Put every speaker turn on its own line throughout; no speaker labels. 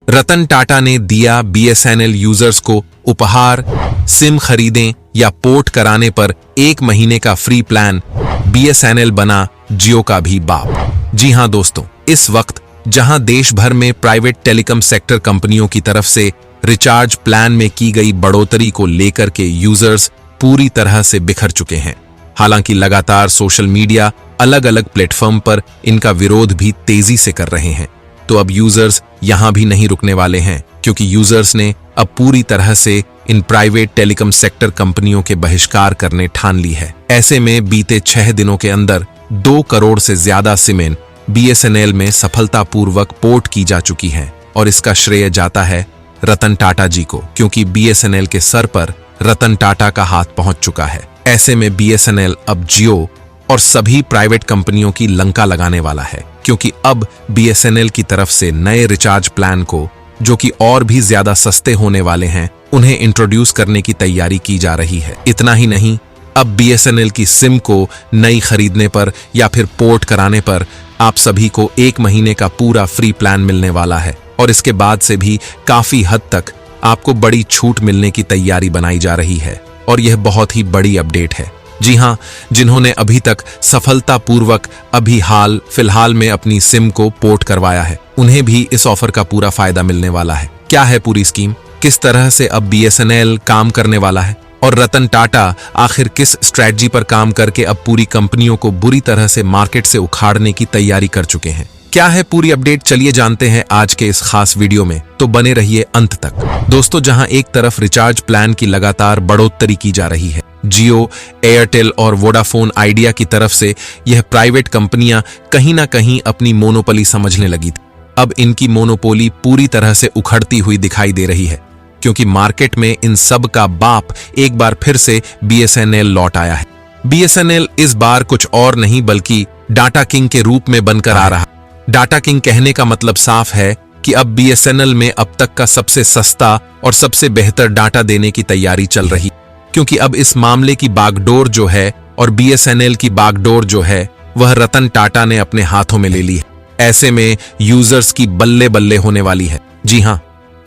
रतन टाटा ने दिया BSNL users को उपहार, सिम खरीदें या पोर्ट कराने पर 1 महीने का फ्री प्लान। बीएसएनएल बना जियो का भी बाप। जी हां दोस्तों, इस वक्त जहां देश भर में प्राइवेट टेलीकॉम सेक्टर कंपनियों की तरफ से रिचार्ज प्लान में की गई बढ़ोतरी को लेकर के यूजर्स पूरी तरह से बिखर चुके हैं। हालांकि लगातार सोशल मीडिया अलग अलग प्लेटफॉर्म पर इनका विरोध भी तेजी से कर रहे हैं, तो अब यूजर्स यहां भी नहीं रुकने वाले हैं, क्योंकि यूजर्स ने अब पूरी तरह से इन प्राइवेट टेलीकॉम सेक्टर कंपनियों के बहिष्कार करने ठान ली है। ऐसे में बीते 6 दिनों के अंदर 2 करोड़ से ज्यादा सिमें बीएसएनएल में सफलतापूर्वक पोर्ट की जा चुकी हैं, और इसका श्रेय जाता है रतन टाटा जी को, क्योंकि बीएसएनएल के सर पर रतन टाटा का हाथ पहुंच चुका है। ऐसे में बीएसएनएल अब जियो और सभी प्राइवेट कंपनियों की लंका लगाने वाला है, क्योंकि अब बीएसएनएल की तरफ से नए रिचार्ज प्लान को, जो कि और भी ज्यादा सस्ते होने वाले हैं, उन्हें इंट्रोड्यूस करने की तैयारी की जा रही है। इतना ही नहीं, अब बीएसएनएल की सिम को नई खरीदने पर या फिर पोर्ट कराने पर आप सभी को 1 महीने का पूरा फ्री प्लान मिलने वाला है, और इसके बाद से भी काफी हद तक आपको बड़ी छूट मिलने की तैयारी बनाई जा रही है, और यह बहुत ही बड़ी अपडेट है। जी हां, जिन्होंने अभी तक सफलतापूर्वक अभी फिलहाल में अपनी सिम को पोर्ट करवाया है, उन्हें भी इस ऑफर का पूरा फायदा मिलने वाला है। क्या है पूरी स्कीम, किस तरह से अब बीएसएनएल काम करने वाला है, और रतन टाटा आखिर किस स्ट्रैटेजी पर काम करके अब पूरी कंपनियों को बुरी तरह से मार्केट से उखाड़ने की तैयारी कर चुके हैं। क्या है पूरी अपडेट, चलिए जानते हैं आज के इस खास वीडियो में, तो बने रहिए अंत तक। दोस्तों, जहां एक तरफ रिचार्ज प्लान की लगातार बढ़ोतरी की जा रही है, जियो, एयरटेल और वोडाफोन आइडिया की तरफ से यह प्राइवेट कंपनियां कहीं ना कहीं अपनी मोनोपोली समझने लगी थी। अब इनकी मोनोपोली पूरी तरह से उखड़ती हुई दिखाई दे रही है, क्योंकि मार्केट में इन सब का बाप एक बार फिर से बीएसएनएल लौट आया है। बीएसएनएल इस बार कुछ और नहीं बल्कि डाटा किंग के रूप में बनकर आ रहा। डाटा किंग कहने का मतलब साफ है कि अब बीएसएनएल में अब तक का सबसे सस्ता और सबसे बेहतर डाटा देने की तैयारी चल रही, क्योंकि अब इस मामले की बागडोर जो है और बीएसएनएल की बागडोर जो है, वह रतन टाटा ने अपने हाथों में ले ली है। ऐसे में यूजर्स की बल्ले बल्ले होने वाली है। जी हां,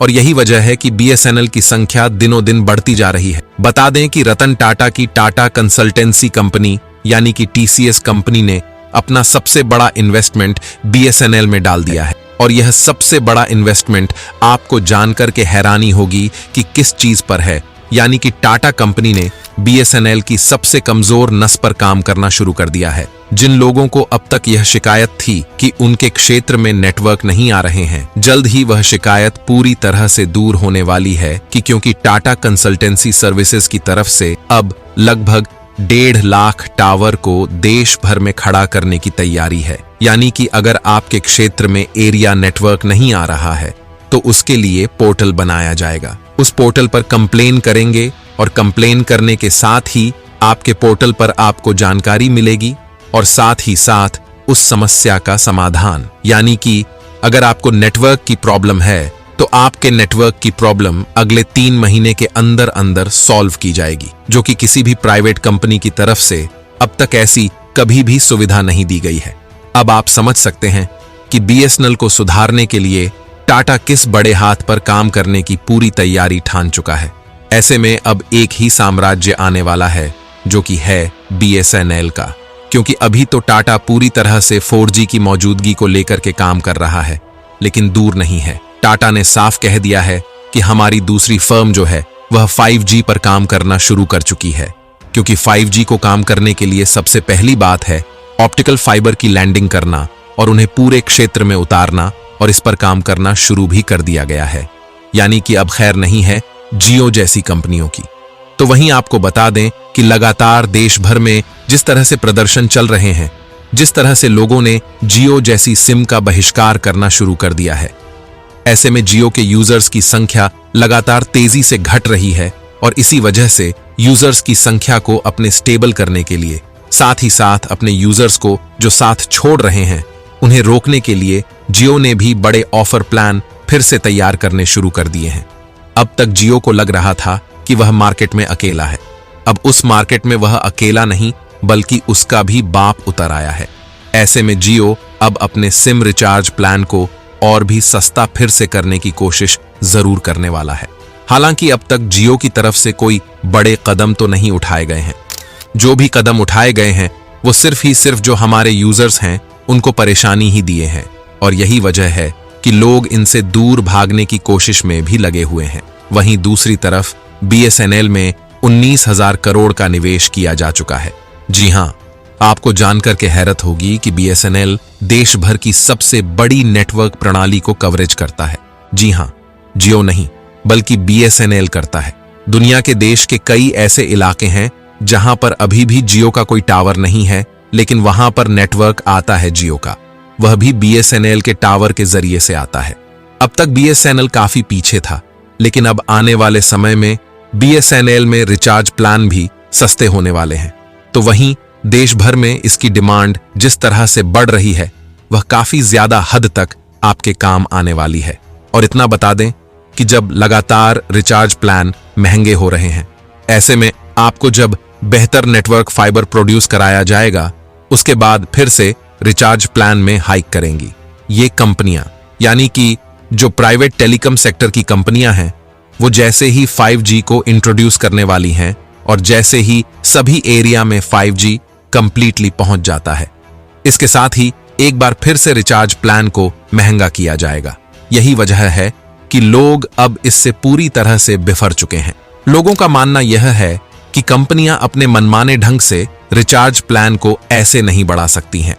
और यही वजह है कि बीएसएनएल की संख्या दिनों दिन बढ़ती जा रही है। बता दें कि रतन टाटा की टाटा कंसल्टेंसी कंपनी यानी कि टीसीएस कंपनी ने अपना सबसे बड़ा इन्वेस्टमेंट बीएसएनएल में डाल दिया है, और यह सबसे बड़ा इन्वेस्टमेंट आपको जानकर के हैरानी होगी कि किस चीज पर है, यानी कि टाटा कंपनी ने बीएसएनएल की सबसे कमजोर नस पर काम करना शुरू कर दिया है। जिन लोगों को अब तक यह शिकायत थी कि उनके क्षेत्र में नेटवर्क नहीं आ रहे हैं, जल्द ही वह शिकायत पूरी तरह से दूर होने वाली है, क्योंकि टाटा कंसल्टेंसी सर्विसेज की तरफ से अब लगभग 1.5 लाख टावर को देश भर में खड़ा करने की तैयारी है। यानी कि अगर आपके क्षेत्र में एरिया नेटवर्क नहीं आ रहा है, तो उसके लिए पोर्टल बनाया जाएगा। उस पोर्टल पर कंप्लेन करेंगे, और कंप्लेन करने के साथ ही आपके पोर्टल पर आपको जानकारी मिलेगी, और साथ ही साथ उस समस्या का समाधान। यानी कि अगर आपको नेटवर्क की प्रॉब्लम है, तो आपके नेटवर्क की प्रॉब्लम अगले 3 महीने के अंदर अंदर सॉल्व की जाएगी, जो कि किसी भी प्राइवेट कंपनी की तरफ से अब तक ऐसी कभी भी सुविधा नहीं दी गई है। अब आप समझ सकते हैं कि बीएसएनएल को सुधारने के लिए टाटा किस बड़े हाथ पर काम करने की पूरी तैयारी ठान चुका है। ऐसे में अब एक ही साम्राज्य आने वाला है, जो कि है बीएसएनएल का, क्योंकि अभी तो टाटा पूरी तरह से 4G की मौजूदगी को लेकर के काम कर रहा है, लेकिन दूर नहीं है। टाटा ने साफ कह दिया है कि हमारी दूसरी फर्म जो है वह 5G पर काम करना शुरू कर चुकी है, क्योंकि 5G को काम करने के लिए सबसे पहली बात है ऑप्टिकल फाइबर की लैंडिंग करना और उन्हें पूरे क्षेत्र में उतारना, और इस पर काम करना शुरू भी कर दिया गया है। यानी कि अब खैर नहीं है जियो जैसी कंपनियों की। तो वहीं आपको बता दें कि लगातार देश भर में जिस तरह से प्रदर्शन चल रहे हैं, जिस तरह से लोगों ने जियो जैसी सिम का बहिष्कार करना शुरू कर दिया है, ऐसे में जियो के यूजर्स की संख्या लगातार तेजी से घट रही है, और इसी वजह से यूजर्स की संख्या को अपने स्टेबल करने के लिए, साथ ही साथ अपने यूजर्स को जो साथ छोड़ रहे हैं उन्हें रोकने के लिए जियो ने भी बड़े ऑफर प्लान फिर से तैयार करने शुरू कर दिए हैं। अब तक जियो को लग रहा था कि वह मार्केट में अकेला है। अब उस मार्केट में वह अकेला नहीं बल्कि उसका भी बाप उतर आया है। ऐसे में जियो अब अपने सिम रिचार्ज प्लान को और भी सस्ता फिर से करने की कोशिश जरूर करने वाला है। हालांकि अब तक जियो की तरफ से कोई बड़े कदम तो नहीं उठाए गए हैं। जो भी कदम उठाए गए हैं वो सिर्फ जो हमारे यूजर्स हैं उनको परेशानी ही दिए हैं, और यही वजह है कि लोग इनसे दूर भागने की कोशिश में भी लगे हुए हैं। वहीं दूसरी तरफ BSNL में 19,000 करोड़ का निवेश किया जा चुका है। जी हां, आपको जानकर के हैरत होगी कि BSNL देश भर की सबसे बड़ी नेटवर्क प्रणाली को कवरेज करता है। जी हां, जियो नहीं बल्कि BSNL करता है। दुनिया के देश के कई ऐसे इलाके हैं जहां पर अभी भी जियो का कोई टावर नहीं है, लेकिन वहां पर नेटवर्क आता है जियो का, वह भी BSNL के टावर के जरिए से आता है। अब तक BSNL काफी पीछे था, लेकिन अब आने वाले समय में BSNL में रिचार्ज प्लान भी सस्ते होने वाले हैं। तो वहीं देश भर में इसकी डिमांड जिस तरह से बढ़ रही है वह काफी ज्यादा हद तक आपके काम आने वाली है। और इतना बता दें कि जब लगातार रिचार्ज प्लान महंगे हो रहे हैं, ऐसे में आपको जब बेहतर नेटवर्क फाइबर प्रोड्यूस कराया जाएगा, उसके बाद फिर से रिचार्ज प्लान में हाइक करेंगी ये कंपनियां, यानी कि जो प्राइवेट टेलीकॉम सेक्टर की कंपनियां हैं, वो जैसे ही 5G को इंट्रोड्यूस करने वाली हैं और जैसे ही सभी एरिया में 5G कंप्लीटली पहुंच जाता है, इसके साथ ही एक बार फिर से रिचार्ज प्लान को महंगा किया जाएगा। यही वजह है कि लोग अब इससे पूरी तरह से बिफर चुके हैं। लोगों का मानना यह है कि कंपनियां अपने मनमाने ढंग से रिचार्ज प्लान को ऐसे नहीं बढ़ा सकती हैं।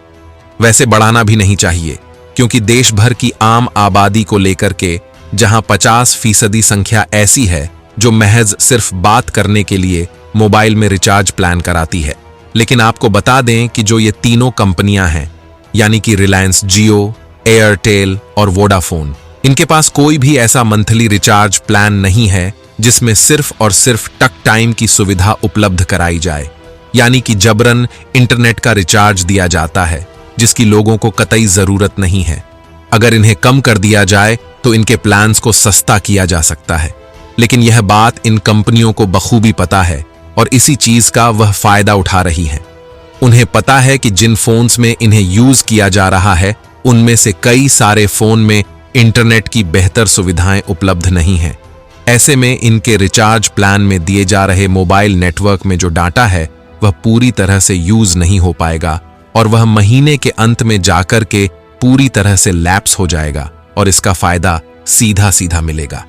वैसे बढ़ाना भी नहीं चाहिए, क्योंकि देश भर की आम आबादी को लेकर के जहां 50% संख्या ऐसी है जो महज सिर्फ बात करने के लिए मोबाइल में रिचार्ज प्लान कराती है। लेकिन आपको बता दें कि जो ये तीनों कंपनियां हैं, यानी कि रिलायंस जियो, एयरटेल और वोडाफोन, इनके पास कोई भी ऐसा मंथली रिचार्ज प्लान नहीं है जिसमें सिर्फ और सिर्फ टक टाइम की सुविधा उपलब्ध कराई जाए, यानी कि जबरन इंटरनेट का रिचार्ज दिया जाता है जिसकी लोगों को कतई जरूरत नहीं है। अगर इन्हें कम कर दिया जाए तो इनके प्लान्स को सस्ता किया जा सकता है, लेकिन यह बात इन कंपनियों को बखूबी पता है और इसी चीज का वह फायदा उठा रही हैं। उन्हें पता है कि जिन फोन्स में इन्हें यूज किया जा रहा है उनमें से कई सारे फोन में इंटरनेट की बेहतर सुविधाएं उपलब्ध नहीं हैं। ऐसे में इनके रिचार्ज प्लान में दिए जा रहे मोबाइल नेटवर्क में जो डाटा है वह पूरी तरह से यूज नहीं हो पाएगा और वह महीने के अंत में जाकर के पूरी तरह से लैप्स हो जाएगा और इसका फायदा सीधा सीधा मिलेगा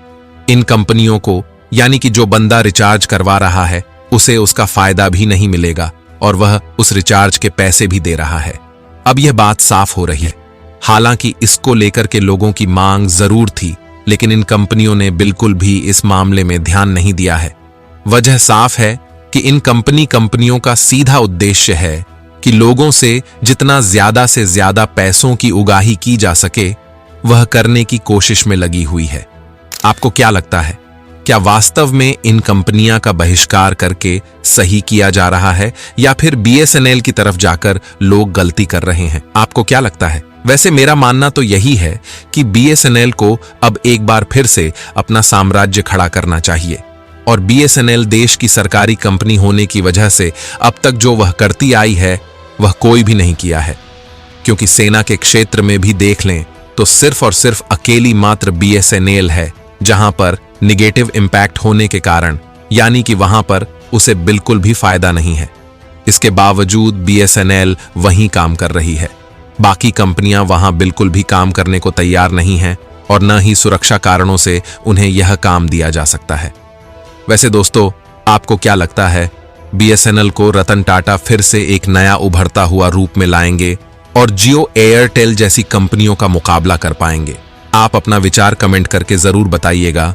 इन कंपनियों को, यानी कि जो बंदा रिचार्ज करवा रहा है उसे उसका फायदा भी नहीं मिलेगा और वह उस रिचार्ज के पैसे भी दे रहा है। अब यह बात साफ हो रही है। हालांकि इसको लेकर के लोगों की मांग जरूर थी, लेकिन इन कंपनियों ने बिल्कुल भी इस मामले में ध्यान नहीं दिया है। वजह साफ है कि इन कंपनियों का सीधा उद्देश्य है कि लोगों से जितना ज्यादा से ज्यादा पैसों की उगाही की जा सके वह करने की कोशिश में लगी हुई है। आपको क्या लगता है, क्या वास्तव में इन कंपनियां का बहिष्कार करके सही किया जा रहा है या फिर BSNL की तरफ जाकर लोग गलती कर रहे हैं? आपको क्या लगता है? वैसे मेरा मानना तो यही है कि BSNL को अब एक बार फिर से अपना साम्राज्य खड़ा करना चाहिए और BSNL देश की सरकारी कंपनी होने की वजह से अब तक जो वह करती आई है वह कोई भी नहीं किया है, क्योंकि सेना के क्षेत्र में भी देख लें तो सिर्फ और सिर्फ अकेली मात्र BSNL है जहां पर निगेटिव इंपैक्ट होने के कारण, यानी कि वहां पर उसे बिल्कुल भी फायदा नहीं है। इसके बावजूद BSNL वहीं काम कर रही है। बाकी कंपनियां वहां बिल्कुल भी काम करने को तैयार नहीं हैं और न ही सुरक्षा कारणों से उन्हें यह काम दिया जा सकता है। वैसे दोस्तों, आपको क्या लगता है, BSNL को रतन टाटा फिर से एक नया उभरता हुआ रूप में लाएंगे और जियो, एयरटेल जैसी कंपनियों का मुकाबला कर पाएंगे? आप अपना विचार कमेंट करके जरूर बताइएगा।